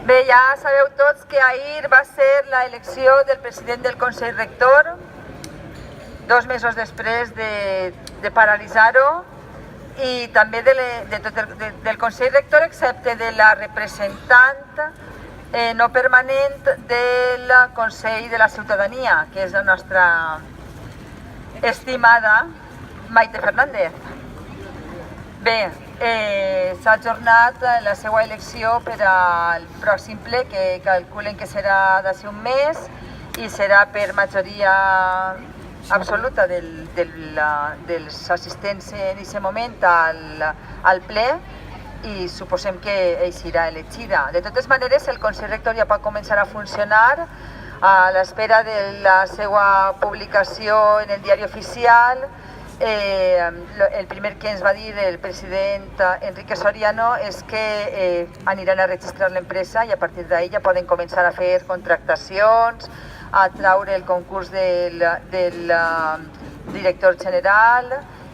Bé, ja sabeu tots que ahir va ser l'elecció del president del Consell Rector, 2 mesos després de paralitzar-ho, i també del Consell Rector, excepte de la representant no permanent del Consell de la Ciutadania, que és la nostra estimada Maite Fernández. Bé, s'ha ajornat la seva elecció per al pròxim ple, que calculen que serà d'ací un mes, i serà per majoria absoluta dels assistents en aquest moment al ple, i suposem que ell serà elegida. De totes maneres, el Consell Rector ja pot començar a funcionar a l'espera de la seva publicació en el diari oficial. El primer que ens va dir el president Enrique Soriano és que aniran a registrar l'empresa i a partir d'ahí ja poden començar a fer contractacions, a traure el concurs del director general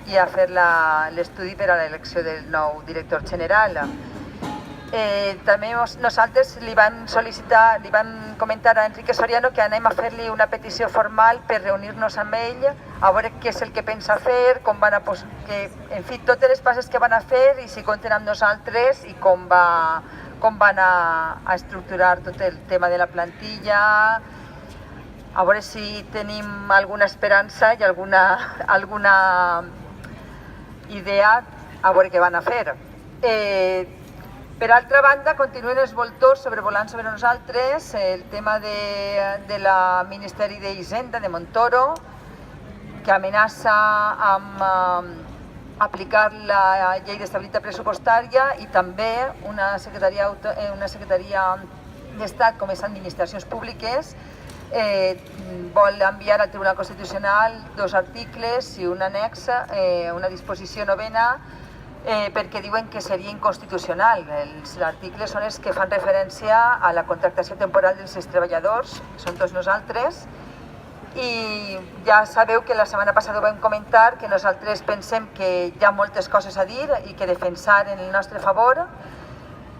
i a fer l'estudi per a l'elecció del nou director general. També nosaltres li vam comentar a Enrique Soriano que anem a fer-li una petició formal per reunir-nos amb ell, a veure què és el que pensa fer, en fi, totes les passes que van a fer i si compten amb nosaltres i com van a estructurar tot el tema de la plantilla, a veure si tenim alguna esperança i alguna idea, a veure què van a fer. Per altra banda, continuen els voltors sobrevolant sobre nosaltres el tema de la Ministeri d'Hisenda de Montoro, que amenaça amb aplicar la llei d'estabilitat pressupostària, i també una secretaria d'Estat com és Administracions Públiques vol enviar al Tribunal Constitucional 2 articles i un annex, una disposició novena, perquè diuen que seria inconstitucional. Els articles són els que fan referència a la contractació temporal dels treballadors, són tots nosaltres, i ja sabeu que la setmana passada ho vam comentar, que nosaltres pensem que hi ha moltes coses a dir i que defensar en el nostre favor,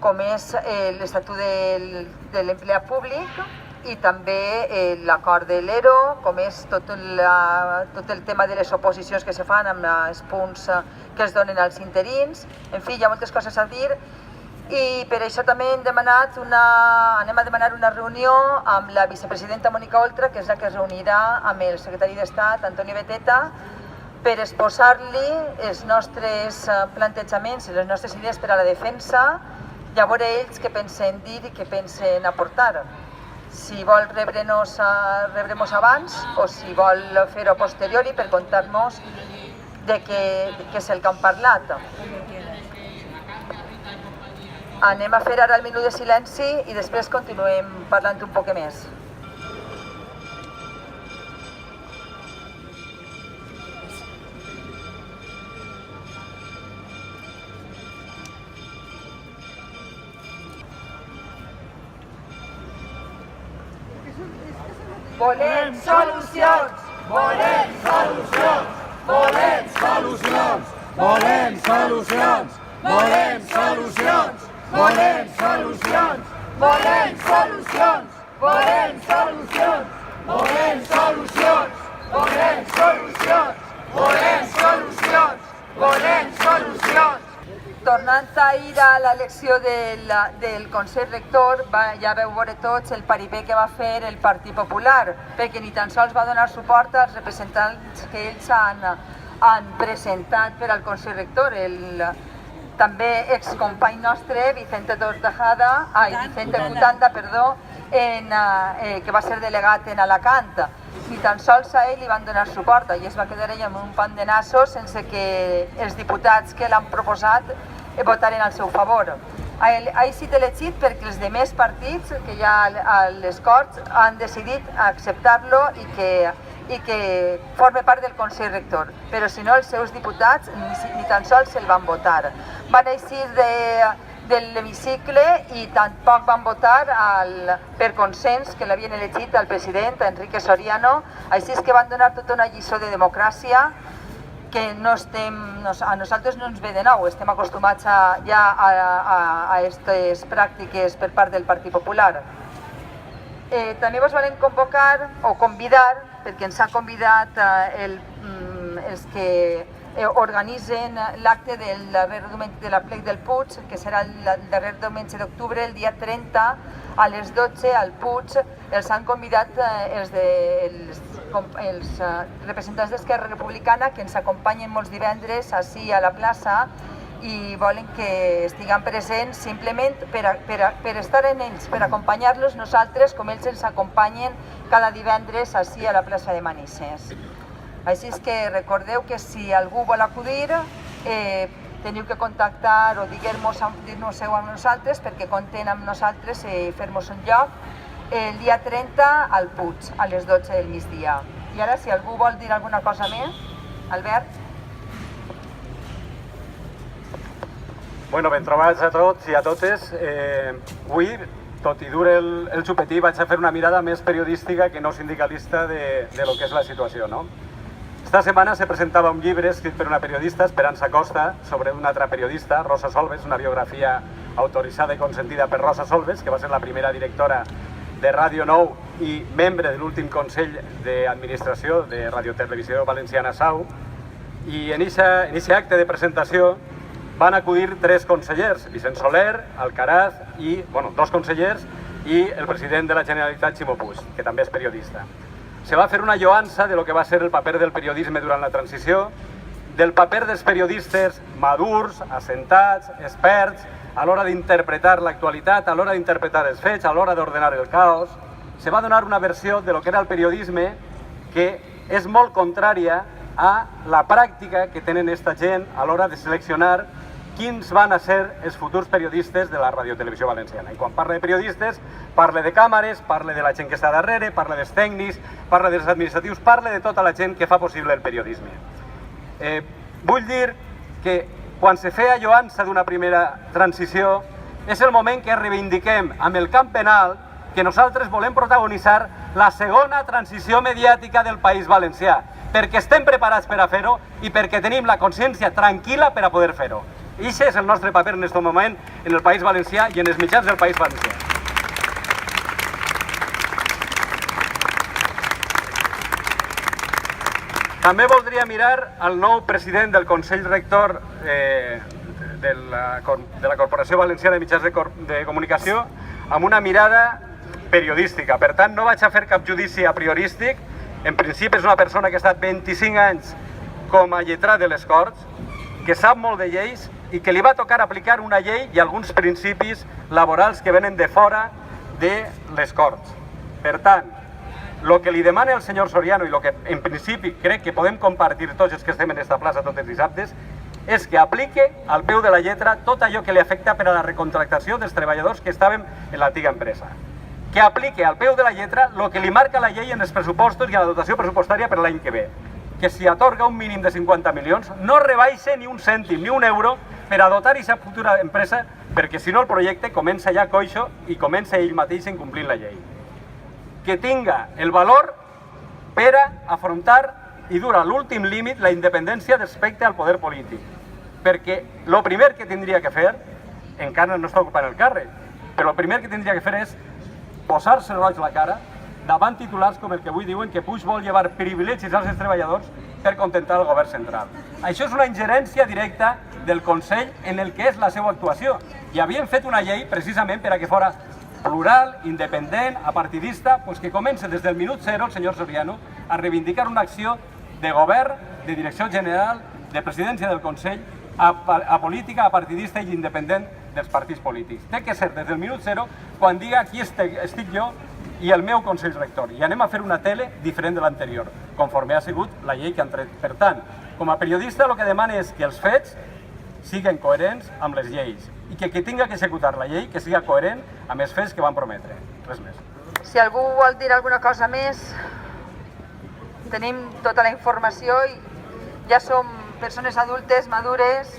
com és l'Estatut de l'Empleat Públic i també l'acord de l'ERO, com és tot el tema de les oposicions que se fan amb els punts que es donen als interins. En fi, hi ha moltes coses a dir i per això també anem a demanar una reunió amb la vicepresidenta Mònica Oltra, que és la que es reunirà amb el secretari d'Estat, Antonio Beteta, per exposar-li els nostres plantejaments i les nostres idees per a la defensa i a veure ells què pensen dir i què pensen aportar. Si vol rebre'ns abans o si vol fer-ho a posteriori per contar-nos de què és el que han parlat. Anem a fer ara el minut de silenci i després continuem parlant un poc més. Volem solucions! Volem solucions! Volem solucions! Volem solucions! Volem solucions! Volem solucions! Volem solucions! Volem solucions! Volem solucions! Volem solucions! Volem solucions! Volem solucions! Tornant a ir a l'elecció del Consell Rector, ja veu veure tots el paripé que va fer el Partit Popular, perquè ni tan sols va donar suport als representants que ells han presentat per al Consell Rector. També excompany nostre, Vicente Cutanda, que va ser delegat en Alacant. Ni tan sols a ell li van donar suport i es va quedar ell amb un pan de nassos sense que els diputats que l'han proposat votaren al seu favor. Ha estat elegit perquè els demés partits que hi ha a les Corts han decidit acceptar-lo i que forme part del Consell Rector, però si no els seus diputats ni tan sols se'l van votar. Van eixir de l'hemicicle i tampoc van votar per consens que l'havien elegit el president Enrique Soriano, així és que van donar tota una lliçó de democràcia que no estem, a nosaltres no ens ve de nou, estem acostumats ja a aquestes pràctiques per part del Partit Popular. També vos volem convocar o convidar, perquè ens ha convidat els que organitzen l'acte del darrer diumenge de l'Aplec del Puig, que serà el darrer diumenge d'octubre, el dia 30, a les 12 al Puig. Els han convidat els representants d'Esquerra Republicana, que ens acompanyen molts divendres ací a la plaça, i volen que estiguem presents simplement per estar en ells, per acompanyar-los nosaltres com ells ens acompanyen cada divendres ací a la plaça de Manises. Així és que recordeu que si algú vol acudir, teniu que contactar o dir-nos-ho amb nosaltres perquè compten amb nosaltres i fer-nos un lloc el dia 30 al Puig, a les 12 del migdia. I ara, si algú vol dir alguna cosa més, Albert? Bueno, ben trobats a tots i a totes. Avui, tot i dur el xupetí, vaig a fer una mirada més periodística que no sindicalista de lo que és la situació, no? Esta setmana se presentava un llibre escrit per una periodista, Esperança Costa, sobre una altra periodista, Rosa Solves, una biografia autoritzada i consentida per Rosa Solves, que va ser la primera directora de Ràdio Nou i membre de l'últim Consell d'Administració de Radio Televisió Valenciana SAU. I en aquest acte de presentació van acudir 3 consellers, Vicent Soler, Alcaraz i, dos consellers i el president de la Generalitat, Ximo Puig, que també és periodista. Se va fer una lloança de lo que va ser el paper del periodisme durant la transició, del paper dels periodistes madurs, assentats, experts, a l'hora d'interpretar l'actualitat, a l'hora d'interpretar els fets, a l'hora d'ordenar el caos. Se va donar una versió de lo que era el periodisme que és molt contrària a la pràctica que tenen aquesta gent a l'hora de seleccionar quins van a ser els futurs periodistes de la Radiotelevisió Valenciana. I quan parla de periodistes, parla de càmeres, parla de la gent que està darrere, parla dels tècnics, parla dels administratius, parla de tota la gent que fa possible el periodisme. Vull dir que quan se feia lloança d'una primera transició, és el moment que reivindiquem amb el camp penal que nosaltres volem protagonitzar la segona transició mediàtica del País Valencià, perquè estem preparats per a fer-ho i perquè tenim la consciència tranquil·la per a poder fer-ho. I aquest és el nostre paper en aquest moment en el País Valencià i en els mitjans del País Valencià. També voldria mirar al nou president del Consell Rector de la Corporació Valenciana de Mitjans de Comunicació amb una mirada periodística. Per tant, no vaig a fer cap judici a priorístic. En principi és una persona que ha estat 25 anys com a lletrat de les Corts, que sap molt de lleis i que li va tocar aplicar una llei i alguns principis laborals que venen de fora de les Corts. Per tant, el que li demana el senyor Soriano i el que en principi crec que podem compartir tots els que estem en aquesta plaça tots els dissabtes és que aplique al peu de la lletra tot allò que li afecta per a la recontractació dels treballadors que estaven en l'antiga empresa. Que aplique al peu de la lletra el que li marca la llei en els pressupostos i en la dotació pressupostària per l'any que ve. Que si atorga un mínim de 50 milions no rebaixe ni un cèntim ni un euro per a dotar aquesta futura empresa, perquè si no el projecte comença ja coixo i comença ell mateix incomplint la llei. Que tinga el valor per a afrontar i dur a l'últim límit la independència respecte al poder polític. Perquè el primer que tindria que fer, encara no està ocupant el càrrec, però el primer que tindria que fer és posar-se roig la cara davant titulars com el que avui diuen que Puig vol llevar privilegis als treballadors per contentar el govern central. Això és una ingerència directa del Consell en el que és la seva actuació. I havien fet una llei precisament per a que fora plural, independent, apartidista, que comença des del minut zero el senyor Soriano a reivindicar una acció de govern, de direcció general, de presidència del Consell, apolítica, apartidista i independent dels partits polítics. Té que ser des del minut zero quan diga aquí estic jo i el meu Consell Rector. I anem a fer una tele diferent de l'anterior, conforme ha sigut la llei que han tret. Per tant, com a periodista el que demana és que els fets siguin coherents amb les lleis i que qui tinga que executar la llei que siga coherent amb els fets que van prometre. Res més. Si algú vol dir alguna cosa més, tenim tota la informació i ja som persones adultes, madures,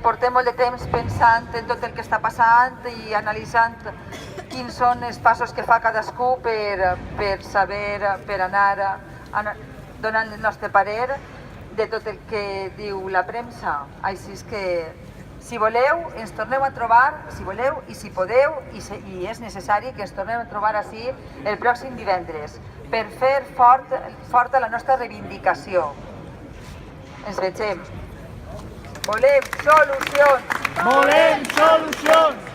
portem molt de temps pensant en tot el que està passant i analitzant quins són els passos que fa cadascú per saber, per anar donant el nostre parer. de tot el que diu la premsa. Així és que, si voleu, ens torneu a trobar, si voleu i si podeu, i és necessari que ens tornem a trobar així el pròxim divendres, per fer forta la nostra reivindicació. Ens vegem. Volem solucions! Volem solucions!